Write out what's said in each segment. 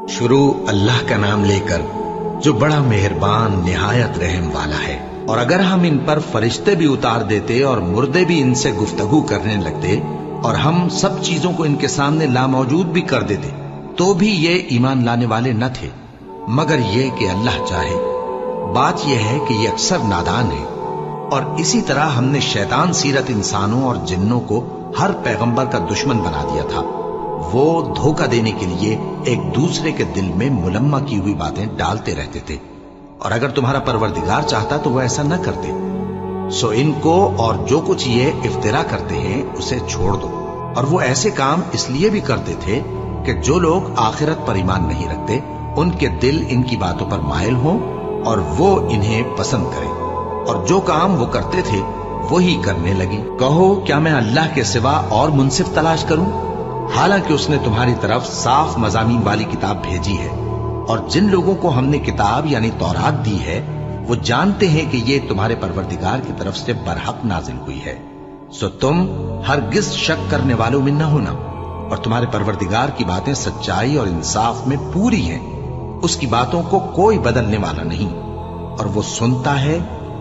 शुरू अल्लाह का नाम लेकर जो बड़ा मेहरबान निहायत रहम वाला है। और अगर हम इन पर फरिश्ते भी उतार देते और मुर्दे भी इनसे गुफ्तगू करने लगते और हम सब चीजों को इनके सामने लामौजूद भी कर देते तो भी ये ईमान लाने वाले न थे, मगर ये कि अल्लाह चाहे। बात यह है कि ये अक्सर नादान है। और इसी तरह हमने शैतान सीरत इंसानों और जिन्नों को हर पैगंबर का दुश्मन बना दिया था। वो धोखा देने के लिए एक दूसरे के दिल में मुलम्मा की हुई बातें डालते रहते थे, और अगर तुम्हारा परवरदिगार चाहता तो वो ऐसा न करते। सो इनको और जो कुछ ये इफ्तिरा करते हैं उसे छोड़ दो। और वो ऐसे काम इसलिए भी करते थे कि जो लोग आखिरत पर ईमान नहीं रखते उनके दिल इनकी बातों पर मायल हों और वो इन्हें पसंद करें, और जो काम वो करते थे वही करने लगे। कहो, क्या मैं अल्लाह के सिवा और मुनसिफ तलाश करूं? हालांकि उसने तुम्हारी तरफ साफ मज़ामीन वाली किताब भेजी है, और जिन लोगों को हमने किताब यानी तौरात दी है वो जानते हैं कि ये तुम्हारे परवरदिगार की तरफ से बरहक नाजिल हुई है। सो तुम हरगिज शक करने वालों में न होना, और तुम्हारे परवरदिगार की बातें सच्चाई और इंसाफ में पूरी हैं। उसकी बातों को कोई बदलने वाला नहीं, और वो सुनता है,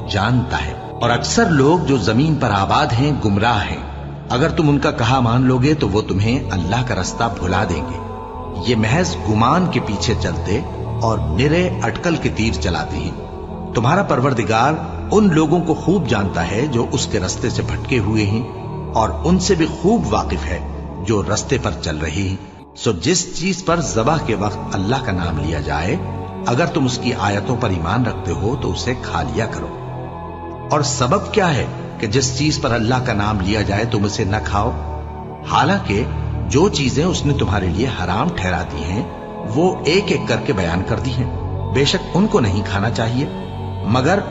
जानता है। और अक्सर लोग जो जमीन पर आबाद हैं गुमराह हैं। अगर तुम उनका कहा मान लोगे तो वो तुम्हें अल्लाह का रास्ता भुला देंगे। ये महज गुमान के पीछे चलते और निरे अटकल के तीर चलाते हैं। तुम्हारा परवरदिगार उन लोगों को खूब जानता है जो उसके रास्ते से भटके हुए हैं, और उनसे भी खूब वाकिफ है जो रास्ते पर चल रहे हैं। सो जिस चीज पर ज़बाह के वक्त अल्लाह का नाम लिया जाए, अगर तुम उसकी आयतों पर ईमान रखते हो तो उसे खा लिया करो। और सबब क्या है कि जिस चीज पर अल्लाह का नाम लिया जाए तुम उसे न खाओ? हालांकि जो चीजें उसने तुम्हारे लिए हराम ठहरा दी हैं वो एक एक करके बयान कर दी हैं। बेशक उनको नहीं खाना चाहिए, मगर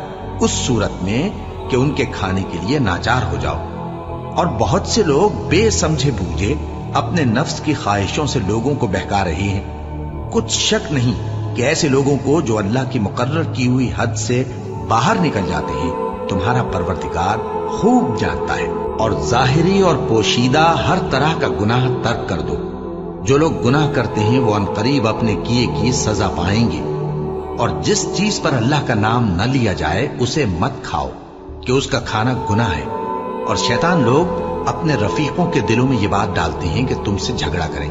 उस सूरत में कि उनके खाने के लिए नाचार हो जाओ। और बहुत से लोग बेसमझे बूझे अपने नफ्स की ख्वाहिशों से लोगों को बहका रहे हैं। कुछ शक नहीं कि ऐसे लोगों को जो अल्लाह की मुकर्रर की हुई हद से बाहर निकल जाते हैं तुम्हारा परवरदिगार खूब जानता है। और जाहिरी और पोशीदा हर तरह का गुनाह तर्क कर दो। जो लोग गुनाह करते हैं वो अनकरीब अपने किए की सजा पाएंगे। और जिस चीज पर अल्लाह का नाम न लिया जाए उसे मत खाओ कि उसका खाना गुनाह है। और शैतान लोग अपने रफीकों के दिलों में ये बात डालते हैं कि तुमसे झगड़ा करें,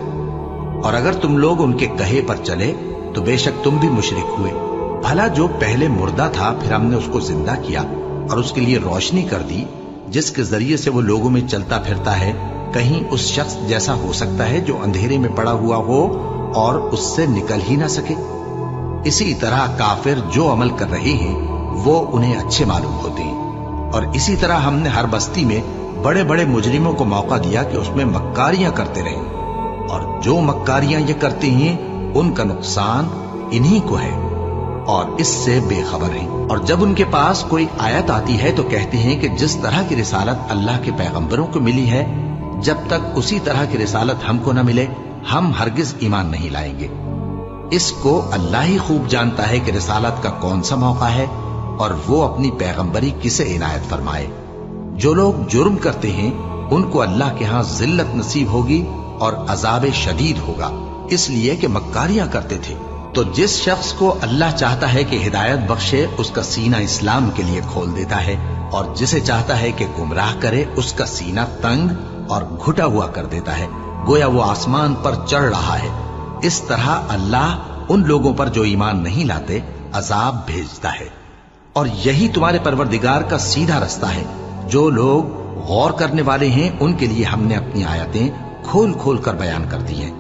और अगर तुम लोग उनके कहे पर चले तो बेशक तुम भी मुशरिक हुए। भला जो पहले मुर्दा था फिर हमने उसको जिंदा किया और उसके लिए रोशनी कर दी जिसके जरिए से वो लोगों में चलता फिरता है, कहीं उस शख्स जैसा हो सकता है जो अंधेरे में पड़ा हुआ हो और उससे निकल ही ना सके। इसी तरह काफिर जो अमल कर रहे हैं वो उन्हें अच्छे मालूम होते हैं। और इसी तरह हमने हर बस्ती में बड़े बड़े मुजरिमों को मौका दिया कि उसमें मक्कारियां करते रहें, और जो मक्कारियां ये करते हैं उनका नुकसान इन्हीं को है और इससे बेखबर हैं। और जब उनके पास कोई आयत आती है तो कहते हैं कि जिस तरह की रिसालत अल्लाह के पैगंबरों को मिली है, जब तक उसी तरह की रिसालत हमको न मिले हम हरगिज ईमान नहीं लाएंगे। इसको अल्लाह ही खूब जानता है कि रिसालत का कौन सा मौका है और वो अपनी पैगंबरी किसे इनायत फरमाए। जो लोग जुर्म करते हैं उनको अल्लाह के यहां जिल्लत नसीब होगी और अजाब शदीद होगा, इसलिए कि मक्कारियां करते थे। तो जिस शख्स को अल्लाह चाहता है कि हिदायत बख्शे उसका सीना इस्लाम के लिए खोल देता है, और जिसे चाहता है कि गुमराह करे उसका सीना तंग और घुटा हुआ कर देता है, गोया वो आसमान पर चढ़ रहा है। इस तरह अल्लाह उन लोगों पर जो ईमान नहीं लाते अजाब भेजता है। और यही तुम्हारे परवरदिगार का सीधा रास्ता है। जो लोग गौर करने वाले हैं उनके लिए हमने अपनी आयतें खोल खोल कर बयान कर दी हैं।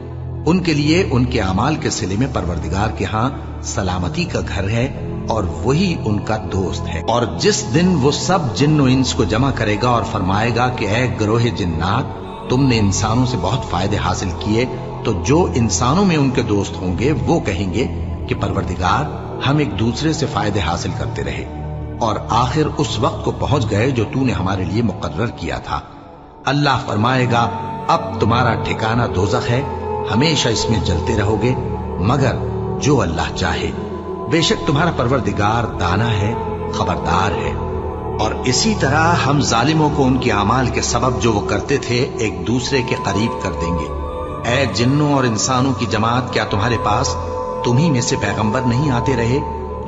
उनके लिए उनके अमाल के सिले में परवरदिगार के यहाँ सलामती का घर है और वही उनका दोस्त है। और जिस दिन वो सब जिन्नो इंस को जमा करेगा और फरमाएगा कि ऐ ग्रोह जिन्नात, तुमने इंसानों से बहुत फायदे हासिल किए, तो जो इंसानों में उनके दोस्त होंगे वो कहेंगे कि परवरदिगार हम एक दूसरे से फायदे हासिल करते रहे और आखिर उस वक्त को पहुंच गए जो तूने हमारे लिए मुकर्रर किया था। अल्लाह फरमाएगा, अब तुम्हारा ठिकाना दोज़ख है, हमेशा इसमें जलते रहोगे मगर जो अल्लाह चाहे। बेशक तुम्हारा परवरदिगार दाना है, खबरदार है। और इसी तरह हम जालिमों को उनके अमाल के सबब जो वो करते थे एक दूसरे के करीब कर देंगे। اے جنوں اور انسانوں کی جماعت، کیا تمہارے پاس تمہیں میں سے پیغمبر نہیں آتے رہے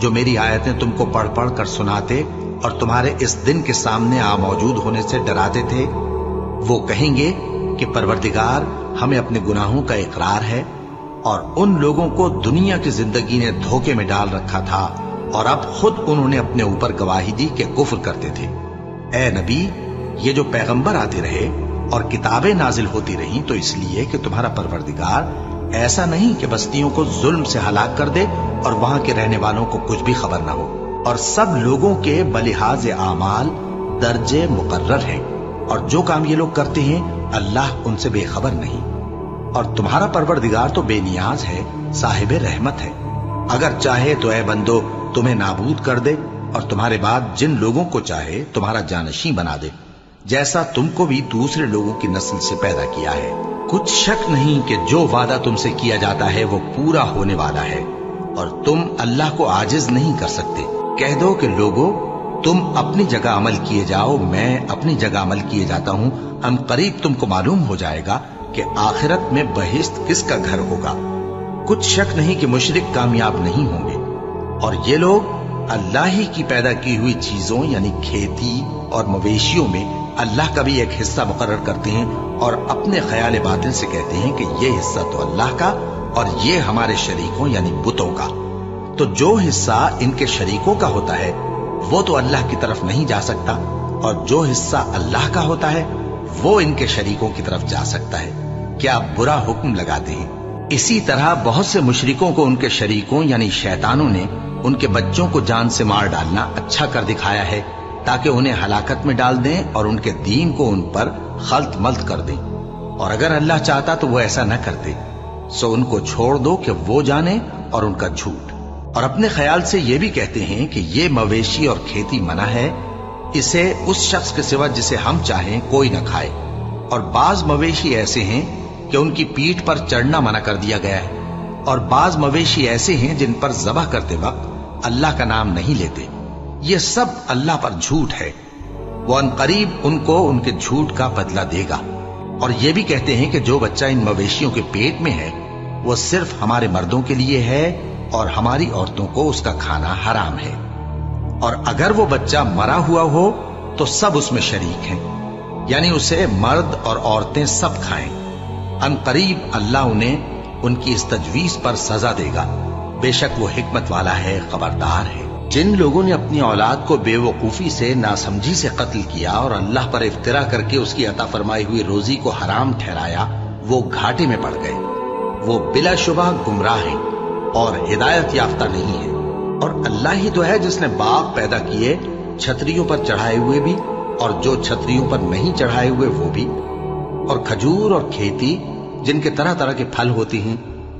جو میری آیتیں تم کو پڑھ پڑھ کر سناتے اور تمہارے اس دن کے سامنے آ موجود ہونے سے ڈراتے تھے؟ وہ کہیں گے کہ پروردگار، ہمیں اپنے گناہوں کا اقرار ہے، اور ان لوگوں کو دنیا کی زندگی نے دھوکے میں ڈال رکھا تھا اور اب خود انہوں نے اپنے اوپر گواہی دی کہ کفر کرتے تھے۔ اے نبی، یہ جو پیغمبر آتے رہے اور کتابیں نازل ہوتی رہیں تو اس لیے کہ تمہارا پروردگار ایسا نہیں کہ بستیوں کو ظلم سے ہلاک کر دے اور وہاں کے رہنے والوں کو کچھ بھی خبر نہ ہو، اور سب لوگوں کے بلحاظ اعمال درجے مقرر ہیں، اور جو کام یہ لوگ کرتے ہیں اللہ ان سے بے خبر نہیں۔ اور تمہارا پروردگار تو بے نیاز ہے، صاحب رحمت ہے، اگر چاہے تو اے بندو تمہیں نابود کر دے اور تمہارے بعد جن لوگوں کو چاہے تمہارا جانشین بنا دے، جیسا تم کو بھی دوسرے لوگوں کی نسل سے پیدا کیا ہے۔ کچھ شک نہیں کہ جو وعدہ تم سے کیا جاتا ہے وہ پورا ہونے والا ہے، اور تم اللہ کو عاجز نہیں کر سکتے۔ کہہ دو کہ لوگو، تم اپنی جگہ عمل کیے جاؤ، میں اپنی جگہ عمل کیے جاتا ہوں، ہم قریب تم کو معلوم ہو جائے گا کہ آخرت میں بہشت کس کا گھر ہوگا۔ کچھ شک نہیں کہ مشرک کامیاب نہیں ہوں گے، اور یہ لوگ اللہ ہی کی پیدا کی ہوئی چیزوں یعنی کھیتی اور مویشیوں میں اللہ کا بھی ایک حصہ مقرر کرتے ہیں، اور اپنے خیال باطن سے کہتے ہیں کہ یہ حصہ تو اللہ کا اور یہ ہمارے شریکوں یعنی بتوں کا۔ تو جو حصہ ان کے شریکوں کا ہوتا ہے وہ تو اللہ کی طرف نہیں جا سکتا، اور جو حصہ اللہ کا ہوتا ہے وہ ان کے شریکوں کی طرف جا سکتا ہے۔ کیا برا حکم لگاتے ہیں؟ اسی طرح بہت سے مشرکوں کو ان کے شریکوں یعنی شیطانوں نے ان کے بچوں کو جان سے مار ڈالنا اچھا کر دکھایا ہے، تاکہ انہیں ہلاکت میں ڈال دیں اور ان کے دین کو ان پر خلط ملط کر دیں، اور اگر اللہ چاہتا تو وہ ایسا نہ کرتے۔ سو ان کو چھوڑ دو کہ وہ جانے اور ان کا جھوٹ، اور اپنے خیال سے یہ بھی کہتے ہیں کہ یہ مویشی اور کھیتی منع ہے، اسے اس شخص کے سوا جسے ہم چاہیں کوئی نہ کھائے، اور بعض مویشی ایسے ہیں کہ ان کی پیٹھ پر چڑھنا منع کر دیا گیا ہے، اور بعض مویشی ایسے ہیں جن پر ذبح کرتے وقت اللہ کا نام نہیں لیتے۔ یہ سب اللہ پر جھوٹ ہے، وہ عنقریب ان کو ان کے جھوٹ کا بدلہ دے گا۔ اور یہ بھی کہتے ہیں کہ جو بچہ ان مویشیوں کے پیٹ میں ہے وہ صرف ہمارے مردوں کے لیے ہے اور ہماری عورتوں کو اس کا کھانا حرام ہے، اور اگر وہ بچہ مرا ہوا ہو تو سب اس میں شریک ہیں، یعنی اسے مرد اور عورتیں سب کھائیں۔ عنقریب اللہ انہیں ان کی اس تجویز پر سزا دے گا، بے شک وہ حکمت والا ہے، خبردار ہے۔ جن لوگوں نے اپنی اولاد کو بے وقوفی سے، ناسمجھی سے قتل کیا اور اللہ پر افترا کر کے اس کی عطا فرمائی ہوئی روزی کو حرام ٹھہرایا، وہ گھاٹے میں پڑ گئے، وہ بلا شبہ گمراہ ہیں اور ہدایت یافتہ نہیں ہیں۔ اور اللہ ہی تو ہے جس نے باغ پیدا کیے، چھتریوں پر چڑھائے ہوئے بھی اور جو چھتریوں پر نہیں چڑھائے ہوئے وہ بھی، اور کھجور اور کھیتی جن کے طرح طرح کے پھل ہوتے ہیں،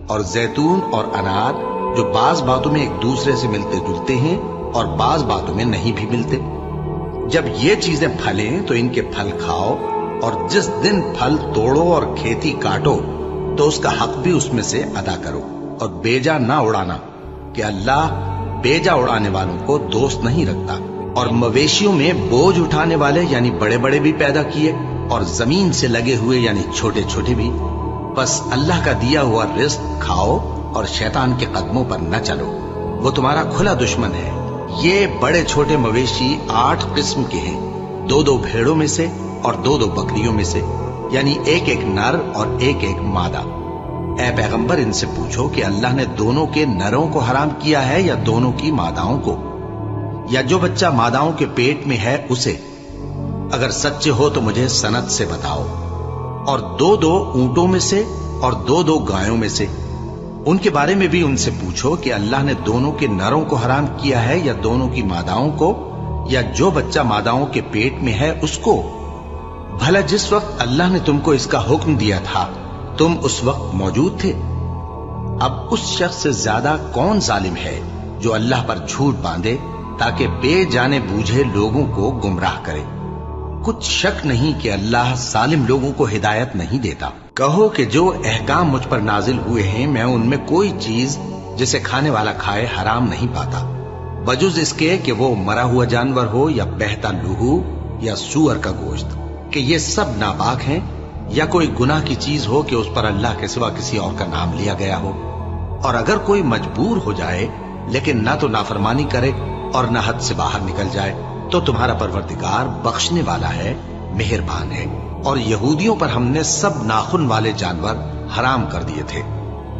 اور زیتون اور انار جو بعض باتوں میں ایک دوسرے سے ملتے جلتے ہیں اور بعض باتوں میں نہیں بھی ملتے۔ جب یہ چیزیں پھلیں تو ان کے پھل کھاؤ، اور جس دن پھل توڑو اور کھیتی کاٹو تو اس کا حق بھی اس میں سے ادا کرو، اور بیجا نہ اڑانا کہ اللہ بیجا اڑانے والوں کو دوست نہیں رکھتا۔ اور مویشیوں میں بوجھ اٹھانے والے یعنی بڑے بڑے بھی پیدا کیے، اور زمین سے لگے ہوئے یعنی چھوٹے چھوٹے بھی۔ بس اللہ کا دیا ہوا رزق کھاؤ اور شیطان کے قدموں پر نہ چلو، وہ تمہارا کھلا دشمن ہے۔ یہ بڑے چھوٹے مویشی 8 قسم کے ہیں، 2 بھیڑوں میں سے اور 2 بکریوں میں سے، یعنی ایک نر اور ایک مادہ۔ اے پیغمبر، ان سے پوچھو کہ اللہ نے دونوں کے نروں کو حرام کیا ہے یا دونوں کی ماداؤں کو، یا جو بچہ ماداؤں کے پیٹ میں ہے اسے؟ اگر سچے ہو تو مجھے سند سے بتاؤ۔ اور 2 اونٹوں میں سے اور 2 گایوں میں سے، ان کے بارے میں بھی ان سے پوچھو کہ اللہ نے دونوں کے نروں کو حرام کیا ہے یا دونوں کی ماداؤں کو، یا جو بچہ ماداؤں کے پیٹ میں ہے اس کو؟ بھلا جس وقت اللہ نے تم کو اس کا حکم دیا تھا تم اس وقت موجود تھے؟ اب اس شخص سے زیادہ کون ظالم ہے جو اللہ پر جھوٹ باندھے تاکہ بے جانے بوجھے لوگوں کو گمراہ کرے؟ کچھ شک نہیں کہ اللہ ظالم لوگوں کو ہدایت نہیں دیتا۔ کہو کہ جو احکام مجھ پر نازل ہوئے ہیں میں ان میں کوئی چیز جسے کھانے والا کھائے حرام نہیں پاتا، بجز اس کے کہ وہ مرا ہوا جانور ہو یا بہتا لہو یا سور کا گوشت، کہ یہ سب ناپاک ہیں या कोई गुनाह की चीज हो कि उस पर अल्लाह के सिवा किसी और का नाम लिया गया हो। और अगर कोई मजबूर हो जाए लेकिन ना तो नाफरमानी करे और ना हद से बाहर निकल जाए, तो तुम्हारा परवरदिगार बख्शने वाला है, मेहरबान है। और यहूदियों पर हमने सब नाखून वाले जानवर हराम कर दिए थे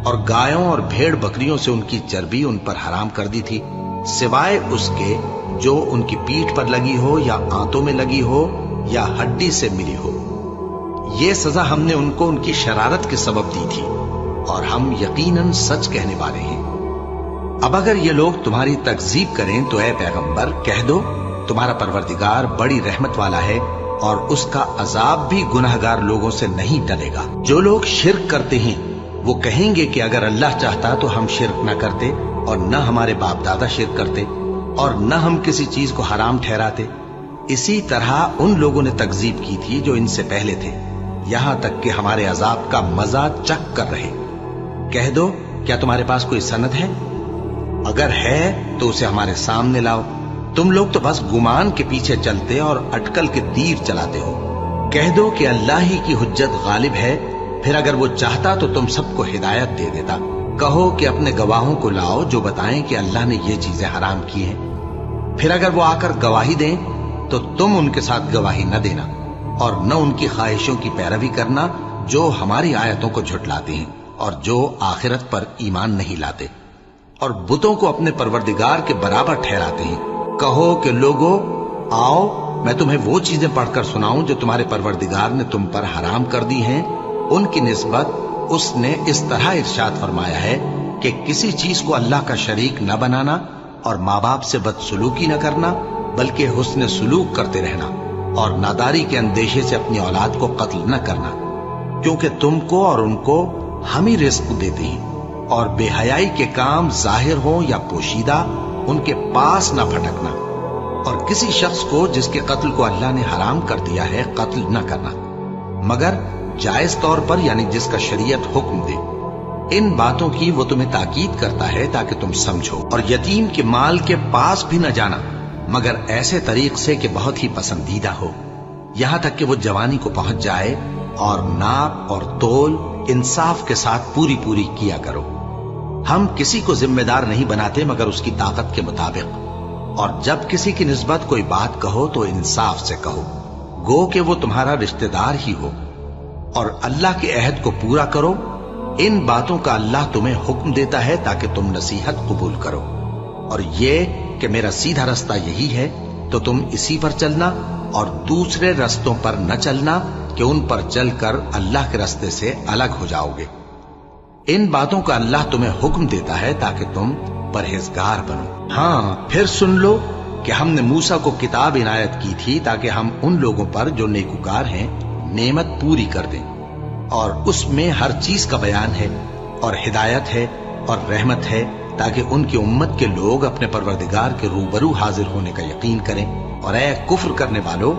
और गायों और भेड़ बकरियों से उनकी चर्बी उन पर हराम कर दी थी, सिवाय उसके जो उनकी पीठ पर लगी हो या आंतों में लगी हो या हड्डी से मिली हो। ये सजा हमने उनको उनकी शरारत के सबब दी थी और हम यकीनन सच कहने वाले हैं। अब अगर ये लोग तुम्हारी तकजीब करें तो ए पैगंबर कह दो, तुम्हारा परवरदिगार बड़ी रहमत वाला है और उसका अजाब भी गुनहगार लोगों से नहीं टलेगा। जो लोग शिर्क करते हैं वो कहेंगे कि अगर अल्लाह चाहता तो हम शिर्क न करते और न हमारे बाप दादा शिर्क करते और न हम किसी चीज को हराम ठहराते। इसी तरह उन लोगों ने तकजीब की थी जो इनसे पहले थे, यहां तक कि हमारे अजाब का मजा चख कर रहे। कह दो, क्या तुम्हारे पास कोई सनद है? अगर है तो उसे हमारे सामने लाओ। तुम लोग तो बस गुमान के पीछे चलते और अटकल के तीर चलाते हो। कह दो कि अल्लाह ही की हुज्जत गालिब है, फिर अगर वो चाहता तो तुम सबको हिदायत दे देता। कहो कि अपने गवाहों को लाओ जो बताएं कि अल्लाह ने ये चीजें हराम की हैं। फिर अगर वो आकर गवाही दें तो तुम उनके साथ गवाही न देना और न उनकी ख्वाहिशों की पैरवी करना जो हमारी आयतों को झुठलाते हैं और जो आखिरत पर ईमान नहीं लाते और बुतों को अपने परवरदिगार के बराबर ठहराते हैं। कहो कि लोगो आओ, मैं तुम्हें वो चीजें पढ़कर सुनाऊं जो तुम्हारे परवरदिगार ने तुम पर हराम कर दी हैं। उनकी निस्बत उसने इस तरह इरशाद फरमाया है कि किसी चीज को अल्लाह का शरीक न बनाना और माँ बाप से बदसलूकी न करना, बल्कि हुस्न सुलूक करते रहना और नादारी के अंदेशे से अपनी औलाद को कत्ल न करना, क्योंकि तुमको और उनको हम ही रिस्क देते हैं। और बेहयाई के काम जाहिर हो या पोशीदा उनके पास न भटकना और किसी शख्स को जिसके कत्ल को अल्लाह ने हराम कर दिया है कत्ल न करना, मगर जायज तौर पर, यानी जिसका शरीयत हुक्म दे। इन बातों की वो तुम्हें ताकीद करता है ताकि तुम समझो। और यतीम के माल के पास भी न जाना मगर ऐसे तरीक से कि बहुत ही पसंदीदा हो, यहां तक कि वो जवानी को पहुंच जाए। और नाप और तोल इंसाफ के साथ पूरी पूरी किया करो। हम किसी को जिम्मेदार नहीं बनाते मगर उसकी ताकत के मुताबिक। और जब किसी की निस्बत कोई बात कहो तो इंसाफ से कहो, गो कि वो तुम्हारा रिश्तेदार ही हो। और अल्लाह के अहद को पूरा करो। इन बातों का अल्लाह तुम्हें हुक्म देता है ताकि तुम नसीहत कबूल करो। और ये कि मेरा सीधा रास्ता यही है तो तुम इसी पर चलना और दूसरे रास्तों पर न चलना कि उन पर चलकर अल्लाह के रास्ते से अलग हो जाओगे। इन बातों का अल्लाह तुम्हें हुक्म देता है ताकि तुम परहेजगार बनो। हाँ, फिर सुन लो कि हमने मूसा को किताब इनायत की थी ताकि हम उन लोगों पर जो नेकुकार हैं नेमत पूरी कर दें। और उसमें हर चीज का बयान है और हिदायत है और रहमत है ताकि उनकी उम्मत के लोग अपने परवरदिगार के रूबरू हाजिर होने का यकीन करें। और ऐ कुफ्र करने वालों,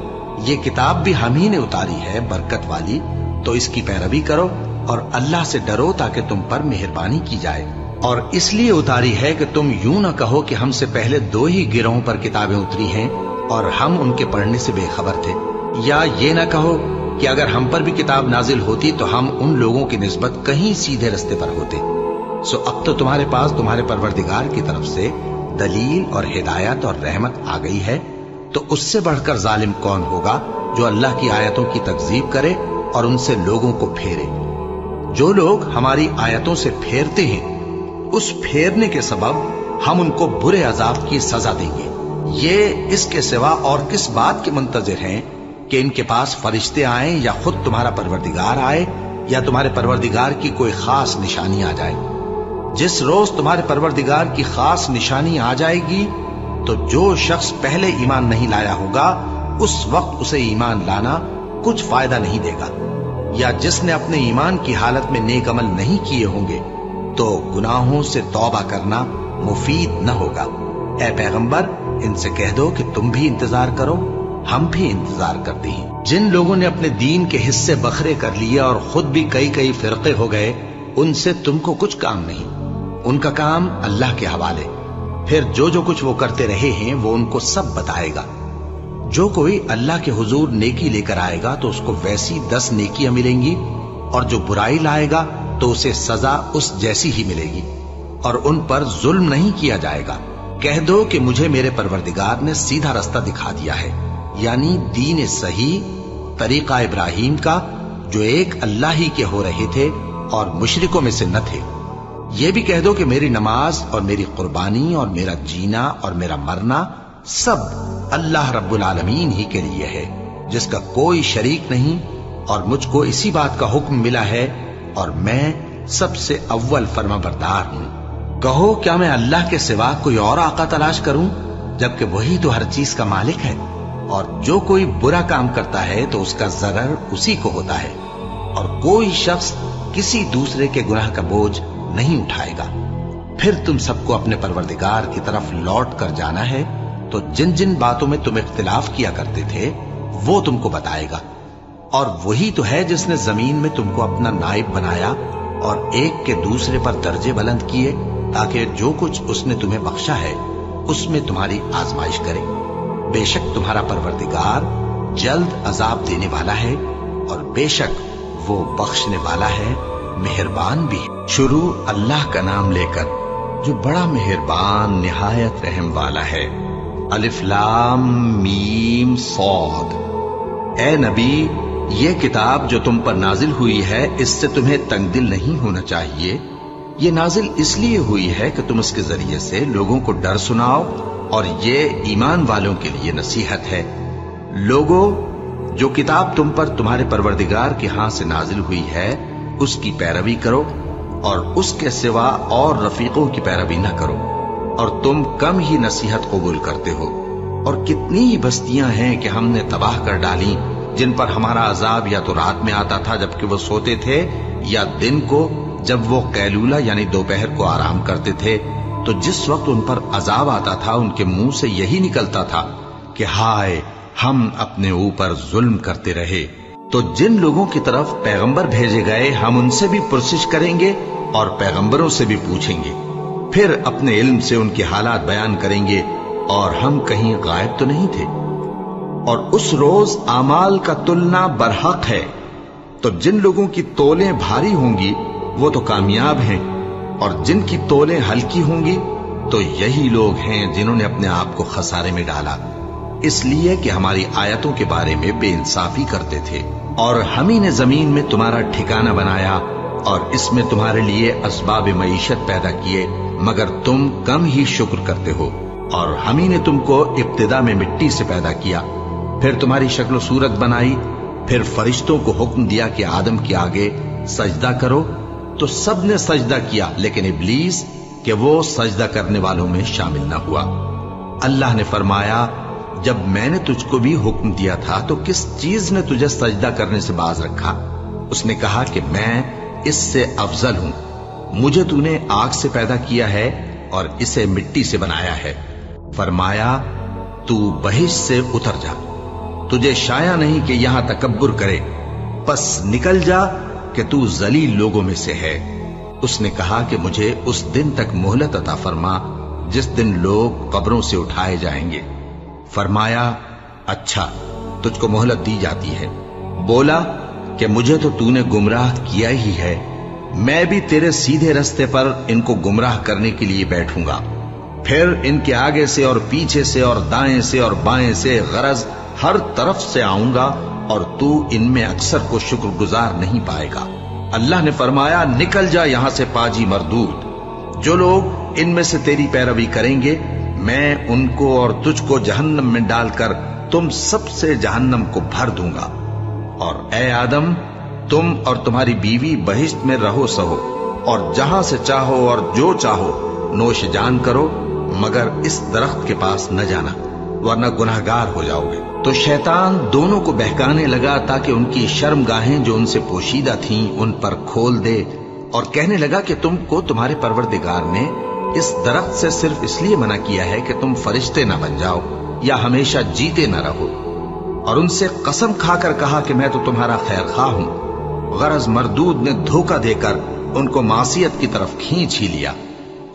ये किताब भी हम ही ने उतारी है बरकत वाली, तो इसकी पैरवी करो और अल्लाह से डरो ताकि तुम पर मेहरबानी की जाए। और इसलिए उतारी है कि तुम यूं न कहो कि हमसे पहले 2 ही गिरोहों पर किताबें उतरी हैं और हम उनके पढ़ने से बेखबर थे, या ये न कहो कि अगर हम पर भी किताब नाजिल होती तो हम उन लोगों की निस्बत कहीं सीधे रास्ते पर होते। सो अब तो तुम्हारे पास तुम्हारे परवरदिगार की तरफ से दलील और हिदायत और रहमत आ गई है, तो उससे बढ़कर जालिम कौन होगा जो अल्लाह की आयतों की तकजीब करे और उनसे लोगों को फेरे। जो लोग हमारी आयतों से फेरते हैं उस फेरने के सबब हम उनको बुरे अजाब की सजा देंगे। ये इसके सिवा और किस बात के मुंतजिर हैं कि इनके पास फरिश्ते आए या खुद तुम्हारा परवरदिगार आए या तुम्हारे परवरदिगार की कोई खास निशानी आ जाए। जिस रोज तुम्हारे परवरदिगार की खास निशानी आ जाएगी तो जो शख्स पहले ईमान नहीं लाया होगा उस वक्त उसे ईमान लाना कुछ फायदा नहीं देगा, या जिसने अपने ईमान की हालत में नेक अमल नहीं किए होंगे तो गुनाहों से तौबा करना मुफीद न होगा। ऐ पैगंबर, इनसे कह दो कि तुम भी इंतजार करो, हम भी इंतजार करते हैं। जिन लोगों ने अपने दीन के हिस्से बखरे कर लिए और खुद भी कई कई फिरके हो गए, उनसे तुमको कुछ काम नहीं, उनका काम अल्लाह के हवाले। फिर जो जो कुछ वो करते रहे हैं वो उनको सब बताएगा। जो कोई अल्लाह के हुजूर नेकी लेकर आएगा तो उसको वैसी 10 नेकियां मिलेंगी, और जो बुराई लाएगा तो उसे सजा उस जैसी ही मिलेगी, और उन पर जुल्म नहीं किया जाएगा। कह दो कि मुझे मेरे परवरदिगार ने सीधा रास्ता दिखा दिया है, यानी दीन सही, तरीका इब्राहिम का, जो एक अल्लाह ही के हो रहे थे और मुशरिकों में से न थे। ये भी कह दो कि मेरी नमाज और मेरी कुर्बानी और मेरा जीना और मेरा मरना सब अल्लाह रब्बुल आलमीन ही के लिए है, जिसका कोई शरीक नहीं, और मुझको इसी बात का हुक्म मिला है और मैं सबसे अव्वल फर्माबरदार हूं। कहो क्या मैं अल्लाह के सिवा कोई और आका तलाश करूं, जबकि वही तो हर चीज का मालिक है। और जो कोई बुरा काम करता है तो उसका जरर उसी को होता है, और कोई शख्स किसी दूसरे के गुनाह का बोझ नहीं उठाएगा। फिर तुम सबको अपने परवरदिगार की तरफ लौट कर जाना है, तो जिन जिन बातों में तुम इख्तिलाफ किया करते थे वो तुमको बताएगा। और वही तो है जिसने जमीन में तुमको अपना नाइब बनाया और एक के दूसरे पर दर्जे बुलंद किए, ताकि जो कुछ उसने तुम्हें बख्शा है उसमें तुम्हारी आजमाइश करे। बेशक तुम्हारा परवरदिगार जल्द अजाब देने वाला है, और बेशक वो बख्शने वाला है, मेहरबान भी है। शुरू अल्लाह का नाम लेकर जो बड़ा मेहरबान निहायत रहम वाला है। अलिफ लाम मीम सॉद। ए नबी, ये किताब जो तुम पर नाजिल हुई है, इससे तुम्हें तंगदिल नहीं होना चाहिए। ये नाजिल इसलिए हुई है कि तुम इसके जरिए से लोगों को डर सुनाओ, और ये ईमान वालों के लिए नसीहत है। लोगों, जो किताब तुम पर तुम्हारे परवरदिगार के हाथ से नाजिल हुई है उसकी पैरवी करो, और उसके सिवा और रफीकों की पैरवी न करो, और तुम कम ही नसीहत कबूल करते हो। और कितनी ही बस्तियां हैं कि हमने तबाह कर डाली, जिन पर हमारा अजाब या तो रात में आता था जबकि वो सोते थे, या दिन को जब वो कैलूला यानी दोपहर को आराम करते थे। तो जिस वक्त उन पर अजाब आता था उनके मुंह से यही निकलता था कि हाय, हम अपने ऊपर जुल्म करते रहे। तो जिन लोगों की तरफ पैगंबर भेजे गए हम उनसे भी पुरसिश करेंगे और पैगंबरों से भी पूछेंगे, फिर अपने इल्म से उनके हालात बयान करेंगे, और हम कहीं गायब तो नहीं थे। और उस रोज आमाल का तुलना बरहक है, तो जिन लोगों की तोलें भारी होंगी वो तो कामयाब हैं, और जिनकी तोलें हल्की होंगी तो यही लोग हैं जिन्होंने अपने आप को खसारे में डाला, इसलिए कि हमारी आयतों के बारे में बेइंसाफी करते थे। और हम ही ने जमीन में तुम्हारा ठिकाना बनाया और इसमें तुम्हारे लिए असबाब मईशत पैदा किए, मगर तुम कम ही शुक्र करते हो। और हम ही ने तुमको इब्तिदा में मिट्टी से पैदा किया, फिर तुम्हारी शक्ल सूरत बनाई, फिर फरिश्तों को हुक्म दिया कि आदम के आगे सजदा करो, तो सब ने सजदा किया, लेकिन इब्लीस कि वो सजदा करने वालों में शामिल न हुआ। अल्लाह ने फरमाया, जब मैंने तुझको भी हुक्म दिया था तो किस चीज ने तुझे सजदा करने से बाज रखा? उसने कहा कि मैं इससे अफजल हूं, मुझे तूने आग से पैदा किया है और इसे मिट्टी से बनाया है। फरमाया, तू बहिश्त से उतर जा, तुझे शाया नहीं कि यहां तकब्बुर करे, बस निकल जा कि तू जलील लोगों में से है। उसने कहा कि मुझे उस दिन तक मोहलत अता फरमा जिस दिन लोग कब्रों से उठाए जाएंगे। फरमाया, अच्छा, तुझको मोहलत दी जाती है। बोला कि मुझे तो तूने गुमराह किया ही है, मैं भी तेरे सीधे रास्ते पर इनको गुमराह करने के लिए बैठूंगा, फिर इनके आगे से और पीछे से और दाएं से और बाएं से गरज हर तरफ से आऊंगा, और तू इनमें अक्सर को शुक्रगुजार नहीं पाएगा। अल्लाह ने फरमाया, निकल जा यहां से पाजी मरदूद। जो लोग इनमें से तेरी पैरवी करेंगे मैं उनको और तुझको जहन्नम में डालकर तुम सबसे जहन्नम को भर दूंगा। और ए आदम, तुम और तुम्हारी बीवी बहिश्त में रहो सहो, और जहां से चाहो और जो चाहो नोश जान करो, मगर इस दरख्त के पास न जाना, वरना गुनाहगार हो जाओगे। तो शैतान दोनों को बहकाने लगा ताकि उनकी शर्मगाहें जो उनसे पोशीदा थीं उन पर खोल दे, और कहने लगा कि तुमको तुम्हारे परवरदिगार ने इस दरख्त से सिर्फ इसलिए मना किया है कि तुम फरिश्ते न बन जाओ या हमेशा जीते न रहो। और उनसे कसम खाकर कहा कि मैं तो तुम्हारा खैर खा हूं। गरज मरदूद ने धोखा देकर उनको मासियत की तरफ खींच ही लिया।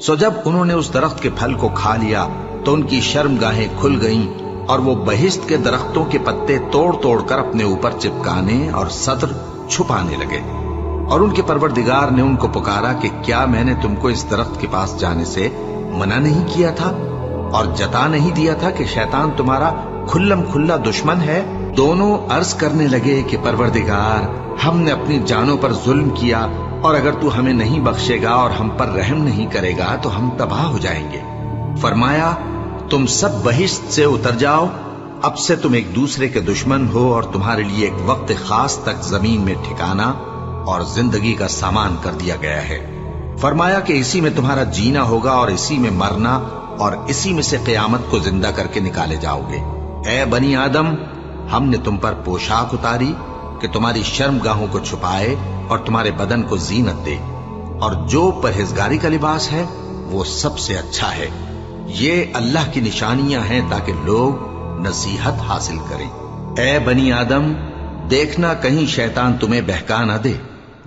सो जब उन्होंने उस दरख्त के फल को खा लिया तो उनकी शर्मगाहें खुल गईं और वो बहिश्त के दरख्तों के पत्ते तोड़ तोड़ कर अपने ऊपर चिपकाने और सत्र छुपाने लगे। और उनके परवरदिगार ने उनको पुकारा कि क्या मैंने तुमको इस दरख्त के पास जाने से मना नहीं किया था और जता नहीं दिया था कि शैतान तुम्हारा खुल्लम खुल्ला दुश्मन है? दोनों अर्ज करने लगे कि परवरदिगार, हमने अपनी जानों पर जुल्म किया, और अगर तू हमें नहीं बख्शेगा और हम पर रहम नहीं करेगा तो हम तबाह हो जाएंगे। फरमाया, तुम सब बहिश्त से उतर जाओ, अब से तुम एक दूसरे के दुश्मन हो और तुम्हारे लिए एक वक्त खास तक जमीन में ठिकाना और जिंदगी का सामान कर दिया गया है। फरमाया कि इसी में तुम्हारा जीना होगा और इसी में मरना, और इसी में से क़यामत को जिंदा करके निकाले जाओगे। ए बनी आदम, हमने तुम पर पोशाक उतारी कि तुम्हारी शर्मगाहों को छुपाए और तुम्हारे बदन को जीनत दे, और जो परहेजगारी का लिबास है वो सबसे अच्छा है। ये अल्लाह की निशानियां हैं ताकि लोग नसीहत हासिल करें। ए बनी आदम, देखना कहीं शैतान तुम्हें बहका न दे,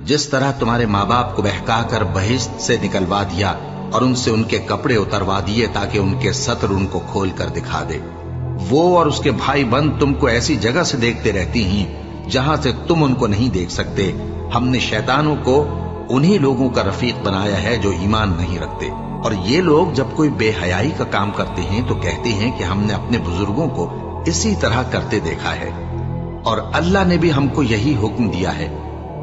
जिस तरह तुम्हारे माँ बाप को बहका कर बहिश्त से निकलवा दिया और उनसे उनके कपड़े उतरवा दिए ताकि उनके सत्र उनको खोल कर दिखा दे। वो और उसके भाई बंद तुमको ऐसी जगह से देखते रहती हैं जहां से तुम उनको नहीं देख सकते। हमने शैतानों को उन्हीं लोगों का रफीक बनाया है जो ईमान नहीं रखते, और ये लोग जब कोई बेहयाई का काम करते हैं तो कहते हैं कि हमने अपने बुजुर्गों को इसी तरह करते देखा है, और अल्लाह ने भी हमको यही हुक्म दिया है।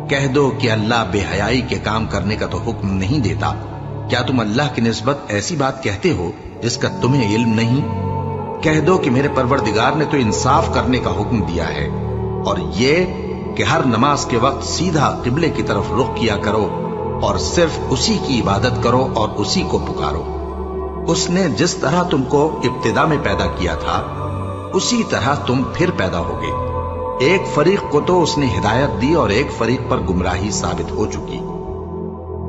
कह दो कि अल्लाह बेहयाई के काम करने का तो हुक्म नहीं देता। क्या तुम अल्लाह की निस्बत ऐसी बात कहते हो जिसका तुम्हें इल्म नहीं? कह दो कि मेरे परवरदिगार ने तो इंसाफ करने का हुक्म दिया है, और ये कि हर नमाज के वक्त सीधा किबले की तरफ रुख किया करो और सिर्फ उसी की इबादत करो और उसी को पुकारो। उसने जिस तरह तुमको इब्तिदा में पैदा किया था उसी तरह तुम फिर पैदा होगे। एक फरीक को तो उसने हिदायत दी और एक फरीक पर गुमराही साबित हो चुकी।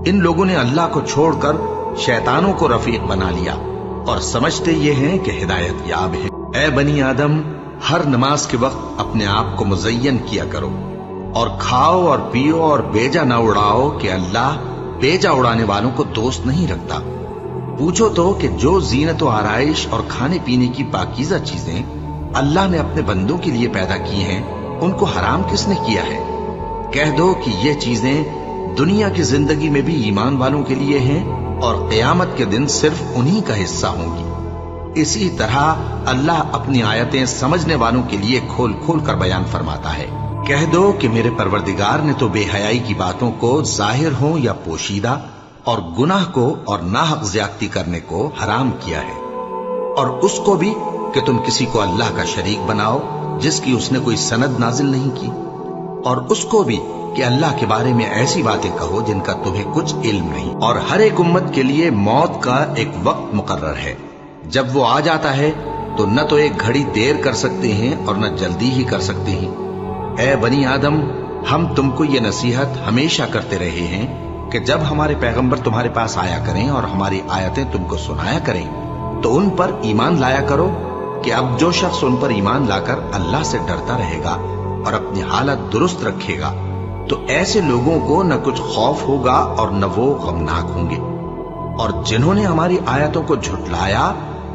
इन लोगों ने अल्लाह को छोड़कर शैतानों को रफीक बना लिया और समझते ये हैं कि हिदायत याब है। ए बनी आदम, हर नमाज के वक्त अपने आप को मुज़य्यन किया करो और खाओ और पियो और बेजा न उड़ाओ कि अल्लाह बेजा उड़ाने वालों को दोस्त नहीं रखता। पूछो तो कि जो जीनत और आराइश और खाने पीने की पाकीज़ा चीजें अल्लाह ने अपने बंदों के लिए पैदा की हैं, उनको हराम किसने किया है? कह दो कि ये चीजें दुनिया की जिंदगी में भी ईमान वालों के लिए हैं और क़यामत के दिन सिर्फ उन्हीं का हिस्सा होंगी। इसी तरह अल्लाह अपनी आयतें समझने वालों के लिए खोल खोल कर बयान फरमाता है। कह दो कि मेरे परवरदिगार ने तो बेहयाई की बातों को जाहिर हो या पोशीदा और गुनाह को और नाहक ज्यादती करने को हराम किया है, और उसको भी कि तुम किसी को अल्लाह का शरीक बनाओ जिसकी उसने कोई सनद नाजिल नहीं की, और उसको भी कि अल्लाह के बारे में ऐसी बातें कहो जिनका तुम्हें कुछ इल्म नहीं। और हर एक उम्मत के लिए मौत का एक वक्त मुकर्रर है, जब वो आ जाता है तो न तो एक घड़ी देर कर सकते हैं और न जल्दी ही कर सकते हैं। ए बनी आदम, हम तुमको ये नसीहत हमेशा करते रहे हैं कि जब हमारे पैगंबर तुम्हारे पास आया करें और हमारी आयतें तुमको सुनाया करें तो उन पर ईमान लाया करो, कि अब जो शख्स उन पर ईमान लाकर अल्लाह से डरता रहेगा और अपनी हालत दुरुस्त रखेगा तो ऐसे लोगों को न कुछ खौफ होगा और न वो गमनाक होंगे। और जिन्होंने हमारी आयतों को झुटलाया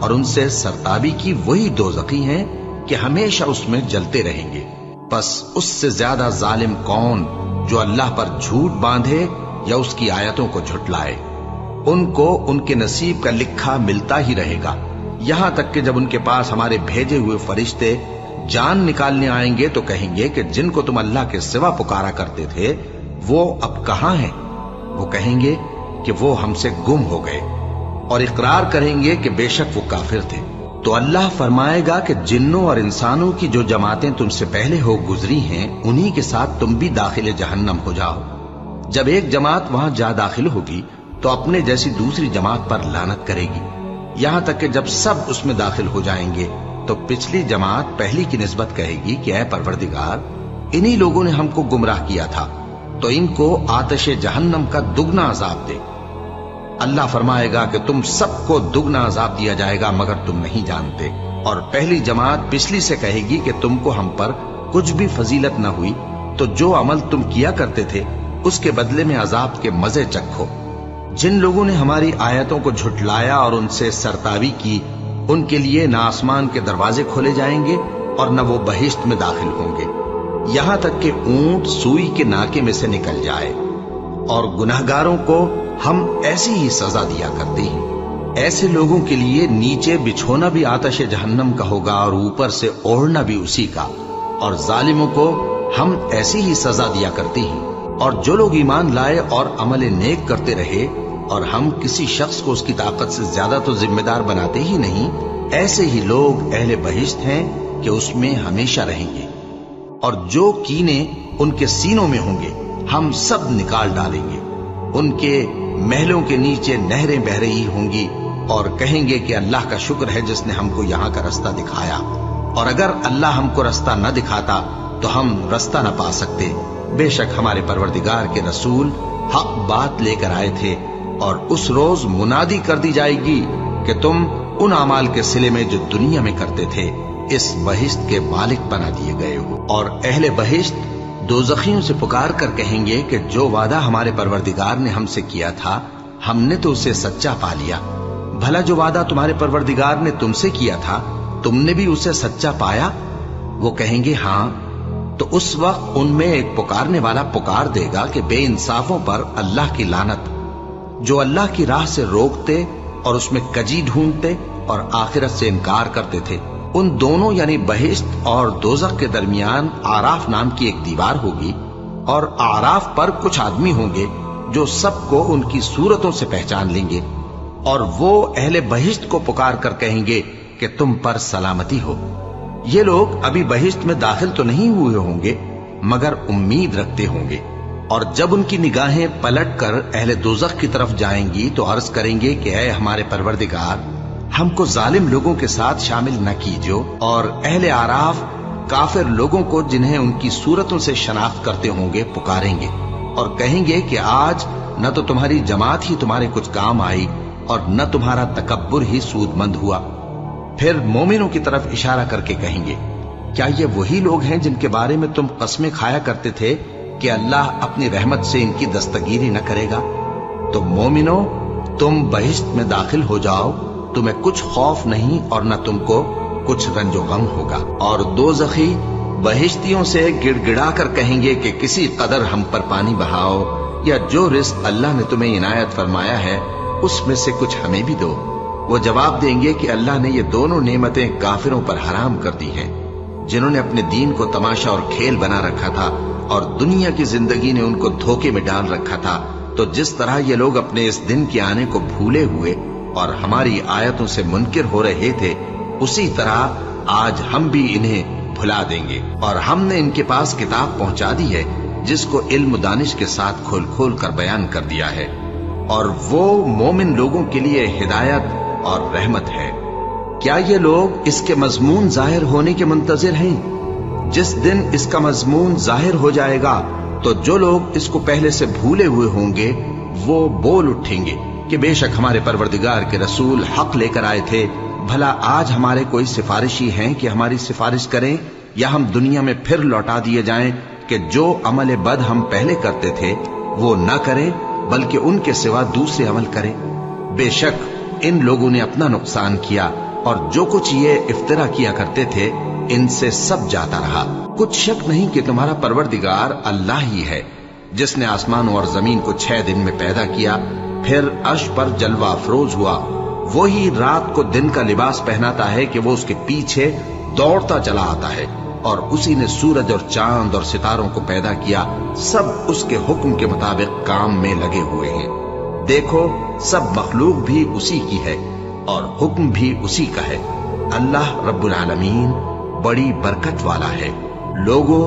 और उनसे सरताबी की, वही दोज़खी हैं कि हमेशा उसमें जलते रहेंगे। बस उससे ज्यादा जालिम कौन जो अल्लाह पर झूठ बांधे या उसकी आयतों को झुटलाए। उनको उनके नसीब का लिखा मिलता ही रहेगा, यहां तक कि जब उनके पास हमारे भेजे हुए फरिश्ते जान निकालने आएंगे तो कहेंगे कि जिनको तुम अल्लाह के सिवा पुकारा करते थे वो अब कहां हैं? वो कहेंगे कि वो हमसे गुम हो गए, और इकरार करेंगे कि बेशक वो काफिर थे। तो अल्लाह फरमाएगा कि जिन्नों और इंसानों की जो जमातें तुमसे पहले हो गुजरी हैं उन्हीं के साथ तुम भी दाखिले जहन्नम हो जाओ। जब एक जमात वहां जा दाखिल होगी तो अपने जैसी दूसरी जमात पर लानत करेगी, यहां तक कि जब सब उसमें दाखिल हो जाएंगे तो पिछली जमात पहली की निस्बत कहेगी कि ऐ परवरदिगार, इन्हीं लोगों ने हमको गुमराह किया था, तो इनको आतिश जहन्नम का दुगना अजाब दे। अल्लाह फरमाएगा कि तुम सबको दुगना अजाब दिया जाएगा मगर तुम नहीं जानते। और पहली जमात पिछली से कहेगी कि तुमको हम पर कुछ भी फजीलत न हुई, तो जो अमल तुम किया करते थे उसके बदले में अजाब के मजे चखो। जिन लोगों ने हमारी आयतों को झुटलाया और उनसे सरतावी की उनके लिए न आसमान के दरवाजे खोले जाएंगे और न वो बहिश्त में दाखिल होंगे, यहां तक कि ऊंट सुई के नाके में से निकल जाए। और गुनहगारों को हम ऐसी ही सजा दिया करते हैं। ऐसे लोगों के लिए नीचे बिछोना भी आतश जहन्नम का होगा और ऊपर से ओढ़ना भी उसी का। और जालिमों को हम ऐसी ही सजा दिया करते हैं। और जो लोग ईमान लाए और अमल नेक करते रहे और हम किसी शख्स को उसकी ताकत से ज्यादा तो जिम्मेदार बनाते ही नहीं, ऐसे ही लोग अहले बहिश्त हैं कि उसमें हमेशा रहेंगे। और जो कीने उनके सीनों में होंगे हम सब निकाल डालेंगे। उनके महलों के नीचे नहरें बह रही होंगी और कहेंगे कि अल्लाह का शुक्र है जिसने हमको यहाँ का रास्ता दिखाया, और अगर अल्लाह हमको रास्ता न दिखाता तो हम रास्ता न पा सकते। बेशक हमारे परवरदिगार के रसूल हक बात लेकर आए थे। और उस रोज मुनादी कर दी जाएगी कि तुम उन अमाल के सिले में जो दुनिया में करते थे इस बहिश्त के मालिक बना दिए गए हो। और अहले बहिश्त दोज़खियों से पुकार कर कहेंगे कि जो वादा हमारे परवरदिगार ने हमसे किया था हमने तो उसे सच्चा पा लिया। भला जो वादा तुम्हारे परवरदिगार ने तुमसे किया था तुमने भी उसे सच्चा पाया? वो कहेंगे हाँ। तो उस वक्त उनमें एक पुकारने वाला पुकार देगा कि बेइंसाफों पर अल्लाह की लानत, जो अल्लाह की राह से रोकते और उसमें कजी ढूंढते और आखिरत से इनकार करते थे। उन दोनों यानी बहिश्त और दोज़ख के दरमियान आराफ नाम की एक दीवार होगी और आराफ पर कुछ आदमी होंगे जो सबको उनकी सूरतों से पहचान लेंगे। और वो अहले बहिश्त को पुकार कर कहेंगे कि तुम पर सलामती हो। ये लोग अभी बहिश्त में दाखिल तो नहीं हुए होंगे मगर उम्मीद रखते होंगे। और जब उनकी निगाहें पलट कर अहले दोज़ख की तरफ जाएंगी तो अर्ज करेंगे कि ऐ हमारे परवरदिगार, हमको जालिम लोगों के साथ शामिल न कीजियो। और अहले आराफ काफिर लोगों को जिन्हें उनकी सूरतों से शनाख्त करते होंगे पुकारेंगे और कहेंगे कि आज न तो तुम्हारी जमात ही तुम्हारे कुछ काम आई और न तुम्हारा तकब्बुर ही सूदमंद हुआ। फिर मोमिनों की तरफ इशारा करके कहेंगे, क्या ये वही लोग हैं जिनके बारे में तुम कस्में खाया करते थे कि अल्लाह अपनी रहमत से इनकी दस्तगीरी न करेगा? तो मोमिनो, तुम बहिश्त में दाखिल हो जाओ, तुम्हें कुछ खौफ नहीं और न तुमको कुछ रंजो गम होगा। और दोज़खी बहिश्तियों से गिड़गिड़ा कर कहेंगे कि किसी कदर हम पर पानी बहाओ, या जो रिज़्क़ अल्लाह ने तुम्हें इनायत फरमाया है उसमें से कुछ हमें भी दो। वो जवाब देंगे कि अल्लाह ने ये दोनों नेमतें काफिरों पर हराम कर दी हैं, जिन्होंने अपने दीन को तमाशा और खेल बना रखा था और दुनिया की जिंदगी ने उनको धोखे में डाल रखा था। तो जिस तरह ये लोग अपने इस दिन के आने को भूले हुए और हमारी आयतों से मुनकिर हो रहे थे, उसी तरह आज हम भी इन्हें भुला देंगे। और हमने इनके पास किताब पहुंचा दी है जिसको इल्म दानिश के साथ खोल खोल कर बयान कर दिया है, और वो मोमिन लोगों के लिए हिदायत और रहमत है। क्या ये लोग इसके मजमून जाहिर होने के मुंतजिर हैं? जिस दिन इसका मजमून जाहिर हो जाएगा तो जो लोग इसको पहले से भूले हुए होंगे वो बोल उठेंगे कि बेशक हमारे परवरदिगार के रसूल हक लेकर आए थे। भला आज हमारे कोई सिफारिशी हैं कि हमारी सिफारिश करें, या हम दुनिया में फिर लौटा दिए जाएं कि जो अमल बद हम पहले करते थे वो न करें बल्कि उनके सिवा दूसरे अमल करें। बेशक इन लोगों ने अपना नुकसान किया और जो कुछ ये इफ्तिरा किया करते थे इनसे सब जाता रहा। कुछ शक नहीं कि तुम्हारा परवरदिगार अल्लाह ही है जिसने आसमानों और जमीन को 6 दिन में पैदा किया, फिर अर्श पर जलवा अफरोज हुआ। वही रात को दिन का लिबास पहनाता है कि वो उसके पीछे दौड़ता चला आता है, और उसी ने सूरज और चांद और सितारों को पैदा किया। सब उसके हुक्म के मुताबिक काम में लगे हुए हैं। देखो, सब मखलूक भी उसी की है और हुक्म भी उसी का है। अल्लाह रब्बुल आलमीन बड़ी बरकत वाला है। लोगों,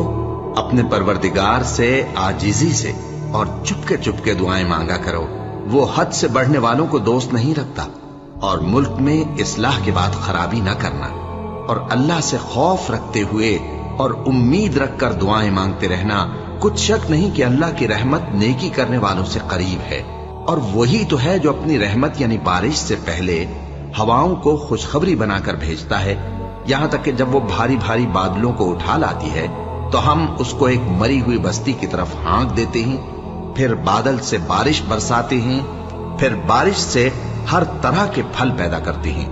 अपने परवरदिगार से आजिजी से और चुपके चुपके दुआएं मांगा करो। वो हद से बढ़ने वालों को दोस्त नहीं रखता, और मुल्क में इस्लाह के बाद खराबी न करना, और अल्लाह से खौफ रखते हुए और उम्मीद रखकर दुआएं मांगते रहना। कुछ शक नहीं कि अल्लाह की रहमत नेकी करने वालों से करीब है, और वही तो है जो अपनी रहमत यानी बारिश से पहले हवाओं को खुशखबरी बनाकर भेजता है। यहां तक कि जब वो भारी भारी बादलों को उठा लाती है तो हम उसको एक मरी हुई बस्ती की तरफ हाँक देते हैं, फिर बादल से बारिश बरसाते हैं, फिर बारिश से हर तरह के फल पैदा करते हैं।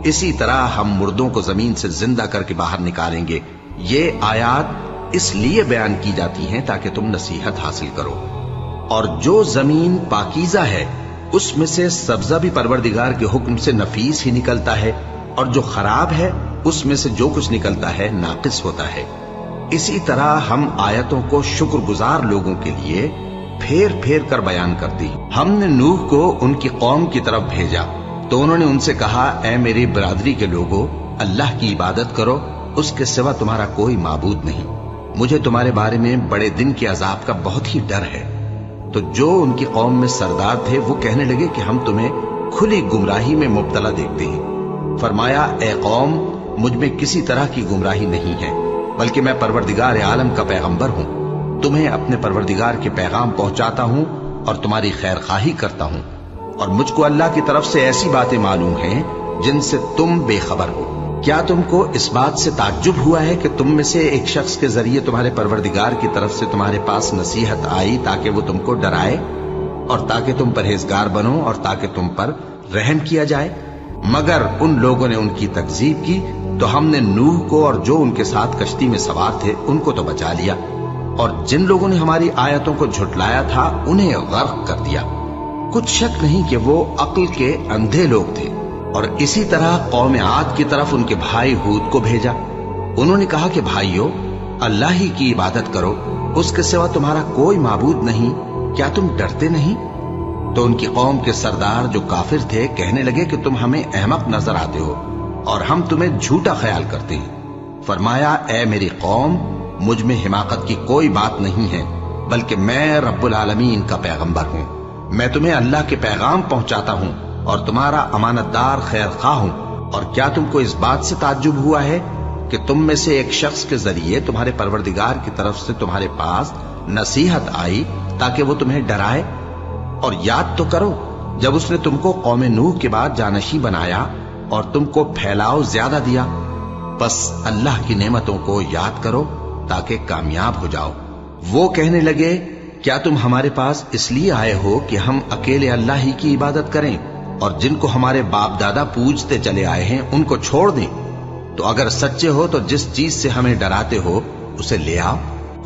इसी तरह हम मुर्दों को जमीन से जिंदा करके बाहर निकालेंगे। ये आयात इसलिए बयान की जाती हैं ताकि तुम नसीहत हासिल करो। और जो जमीन पाकीज़ा है उसमें से सब्जा भी परवरदिगार के हुक्म से नफीस ही निकलता है, और जो खराब है उसमें से जो कुछ निकलता है नाकिस होता है। इसी तरह हम आयतों को शुक्रगुजार लोगों के लिए फेर फेर कर बयान करती हैं। हमने नूह को उनकी कौम की तरफ भेजा तो उन्होंने उनसे कहा, ऐ मेरी बिरादरी के लोगों, अल्लाह की इबादत करो, उसके सिवा तुम्हारा कोई माबूद नहीं। मुझे तुम्हारे बारे में बड़े दिन के अजाब का बहुत ही डर है। तो जो उनकी कौम में सरदार थे वो कहने लगे कि हम तुम्हें खुली गुमराही में मुब्तला देखते हैं। फरमाया, ए कौम, मुझ में किसी तरह की गुमराही नहीं है, बल्कि मैं परवरदिगार आलम का पैगंबर हूं। तुम्हें अपने परवरदिगार के पैगाम पहुंचाता हूं और तुम्हारी खैरखाही करता हूं, और मुझको अल्लाह की तरफ से ऐसी बातें मालूम हैं जिनसे तुम बेखबर हो। क्या तुमको इस बात से ताज्जुब हुआ है कि तुम में से एक शख्स के जरिए तुम्हारे परवरदिगार की तरफ से तुम्हारे पास नसीहत आई ताकि वो तुमको डराए और ताकि तुम परहेजगार बनो और ताकि तुम पर रहम किया जाए? मगर उन लोगों ने उनकी तकजीब की तो हमने नूह को और जो उनके साथ कश्ती में सवार थे उनको तो बचा लिया, और जिन लोगों ने हमारी आयतों को झुटलाया था उन्हें गर्क कर दिया। कुछ शक नहीं कि वो अक्ल के अंधे लोग थे। और इसी तरह कौम आद की तरफ उनके भाई हूद को भेजा। उन्होंने कहा कि भाइयों, अल्लाह ही की इबादत करो, उसके सिवा तुम्हारा कोई माबूद नहीं, क्या तुम डरते नहीं? तो उनकी कौम के सरदार जो काफिर थे कहने लगे कि तुम हमें अहमक नजर आते हो और हम तुम्हें झूठा ख्याल करते हैं। फरमाया, ए मेरी कौम, मुझ में हिमाकत की कोई बात नहीं है, बल्कि मैं रब्बुल आलमीन का पैगंबर हूं। मैं तुम्हें अल्लाह के पैगाम पहुंचाता हूं और तुम्हारा अमानतदार खैर खा हूं। और क्या तुमको इस बात से ताज्जुब हुआ है कि तुम में से एक शख्स के जरिए तुम्हारे परवरदिगार की तरफ से तुम्हारे पास नसीहत आई ताकि वो तुम्हें डराए? और याद तो करो जब उसने तुमको कौम नूह के बाद जानशी बनाया और तुमको फैलाव ज्यादा दिया। बस अल्लाह की नेमतों को याद करो ताकि कामयाब हो जाओ। वो कहने लगे, क्या तुम हमारे पास इसलिए आए हो कि हम अकेले अल्लाह ही की इबादत करें और जिनको हमारे बाप दादा पूजते चले आए हैं उनको छोड़ दें? तो अगर सच्चे हो तो जिस चीज से हमें डराते हो उसे ले आओ।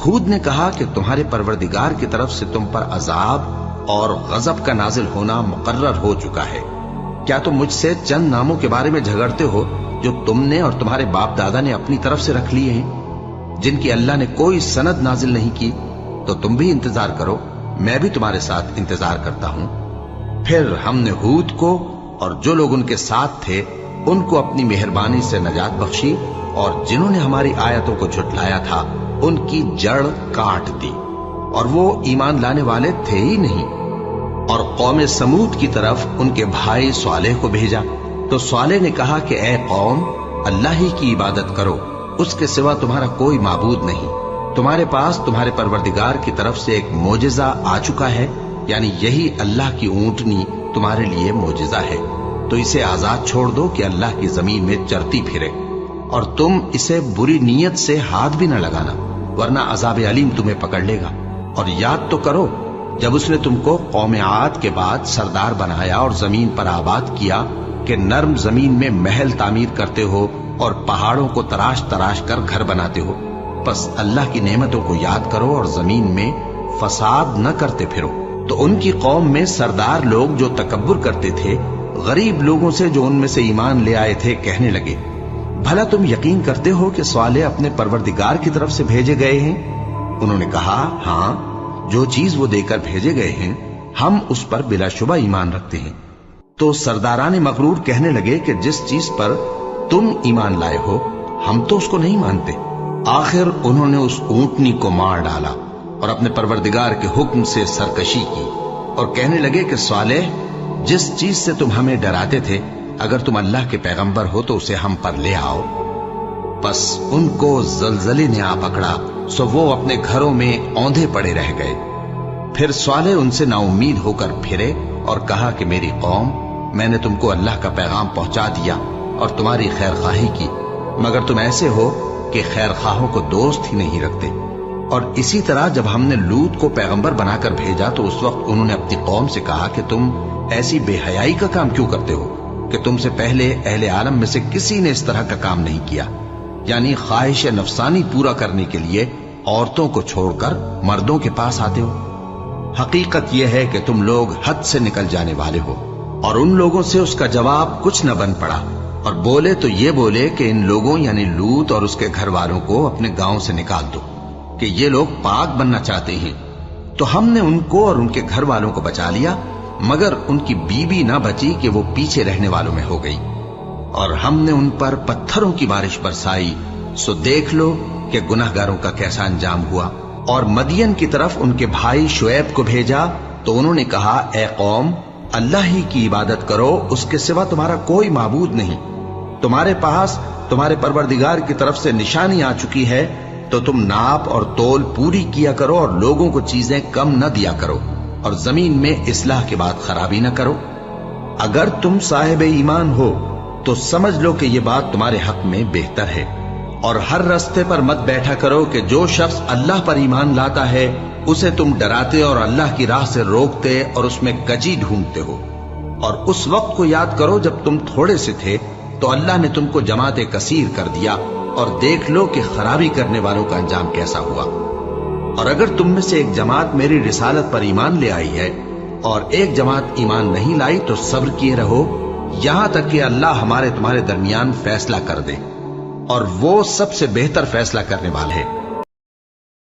हूद ने कहा कि तुम्हारे परवरदिगार की तरफ से तुम पर अजाब और गजब का नाजिल होना मुकर्रर हो चुका है। क्या तुम मुझसे चंद नामों के बारे में झगड़ते हो जो तुमने और तुम्हारे बाप दादा ने अपनी तरफ से रख लिए हैं, जिनकी अल्लाह ने कोई सनद नाजिल नहीं की? तो तुम भी इंतजार करो, मैं भी तुम्हारे साथ इंतजार करता हूं। फिर हमने हूद को और जो लोग उनके साथ थे उनको अपनी मेहरबानी से नजात बख्शी, और जिन्होंने हमारी आयतों को झुटलाया था उनकी जड़ काट दी, और वो ईमान लाने वाले थे ही नहीं। और कौम समूद की तरफ उनके भाई स्वालेह को भेजा तो स्वालेह ने कहा कि ए कौम, अल्लाह ही की इबादत करो, उसके सिवा तुम्हारा कोई माबूद नहीं। तुम्हारे पास तुम्हारे परवरदिगार की तरफ से एक मोजिजा आ चुका है, यानी यही अल्लाह की ऊंटनी तुम्हारे लिए मोजिजा है, तो इसे आजाद छोड़ दो कि अल्लाह की जमीन में चरती फिरे, और तुम इसे बुरी नीयत से हाथ भी न लगाना, वरना अजाब अलीम तुम्हें पकड़ लेगा। और याद तो करो जब उसने तुमको कौम आद के बाद सरदार बनाया और जमीन पर आबाद किया कि नर्म जमीन में महल तामीर करते हो और पहाड़ों को तराश तराश कर घर बनाते हो। बस अल्लाह की नेमतों को याद करो और जमीन में फसाद न करते फिरो। तो उनकी कौम में सरदार लोग जो तकब्बुर करते थे, गरीब लोगों से जो उनमें से ईमान ले आए थे कहने लगे, भला तुम यकीन करते हो कि स्वालेह अपने परवरदिगार की तरफ से भेजे गए हैं? उन्होंने कहा, हाँ, जो चीज वो देकर भेजे गए हैं हम उस पर बिलाशुबा ईमान रखते हैं। तो सरदारान मगरूर कहने लगे कि जिस चीज पर तुम ईमान लाए हो हम तो उसको नहीं मानते। आखिर उन्होंने उस ऊंटनी को मार डाला और अपने परवरदिगार के हुक्म से सरकशी की, और कहने लगे कि स्वालेह, जिस चीज से तुम हमें डराते थे, अगर तुम अल्लाह के पैगंबर हो तो उसे हम पर ले आओ। बस उनको जलजले ने आ पकड़ा, सो वो अपने घरों में औंधे पड़े रह गए। फिर स्वालेह उनसे नाउम्मीद होकर फिरे और कहा कि मेरी कौम, मैंने तुमको अल्लाह का पैगाम पहुंचा दिया और तुम्हारी खैरखाही की, मगर तुम ऐसे हो कि खैरखाहों को दोस्त ही नहीं रखते। और इसी तरह जब हमने लूत को पैगंबर बनाकर भेजा तो उस वक्त उन्होंने अपनी कौम से कहा कि तुम ऐसी बेहयाई का काम क्यों करते हो کہ تم سے پہلے اہل عالم میں سے کسی نے اس طرح کا کام نہیں کیا، یعنی خواہش نفسانی پورا کرنے کے لیے عورتوں کو چھوڑ کر مردوں کے پاس آتے ہو۔ حقیقت یہ ہے کہ تم لوگ حد سے نکل جانے والے ہو۔ اور ان لوگوں سے اس کا جواب کچھ نہ بن پڑا، اور بولے تو یہ بولے کہ ان لوگوں یعنی لوط اور اس کے گھر والوں کو اپنے گاؤں سے نکال دو کہ یہ لوگ پاک بننا چاہتے ہیں۔ تو ہم نے ان کو اور ان کے گھر والوں کو بچا لیا، مگر ان کی بیوی نہ بچی کہ وہ پیچھے رہنے والوں میں ہو گئی، اور ہم نے ان پر پتھروں کی بارش برسائی، سو دیکھ لو کہ گناہگاروں کا کیسا انجام ہوا۔ اور مدین کی طرف ان کے بھائی شعیب کو بھیجا تو انہوں نے کہا، اے قوم، اللہ ہی کی عبادت کرو، اس کے سوا تمہارا کوئی معبود نہیں۔ تمہارے پاس تمہارے پروردگار کی طرف سے نشانی آ چکی ہے، تو تم ناپ اور تول پوری کیا کرو اور لوگوں کو چیزیں کم نہ دیا کرو، اور زمین میں اصلاح کے بعد خرابی نہ کرو۔ اگر تم صاحب ایمان ہو تو سمجھ لو کہ یہ بات تمہارے حق میں بہتر ہے، اور ہر رستے پر مت بیٹھا کرو کہ جو شخص اللہ پر ایمان لاتا ہے اسے تم ڈراتے اور اللہ کی راہ سے روکتے اور اس میں کجی ڈھونڈتے ہو۔ اور اس وقت کو یاد کرو جب تم تھوڑے سے تھے تو اللہ نے تم کو جماعت کثیر کر دیا، اور دیکھ لو کہ خرابی کرنے والوں کا انجام کیسا ہوا۔ اور اگر تم میں سے ایک جماعت میری رسالت پر ایمان لے آئی ہے اور ایک جماعت ایمان نہیں لائی تو صبر کیے رہو یہاں تک کہ اللہ ہمارے تمہارے درمیان فیصلہ کر دے، اور وہ سب سے بہتر فیصلہ کرنے والا ہے۔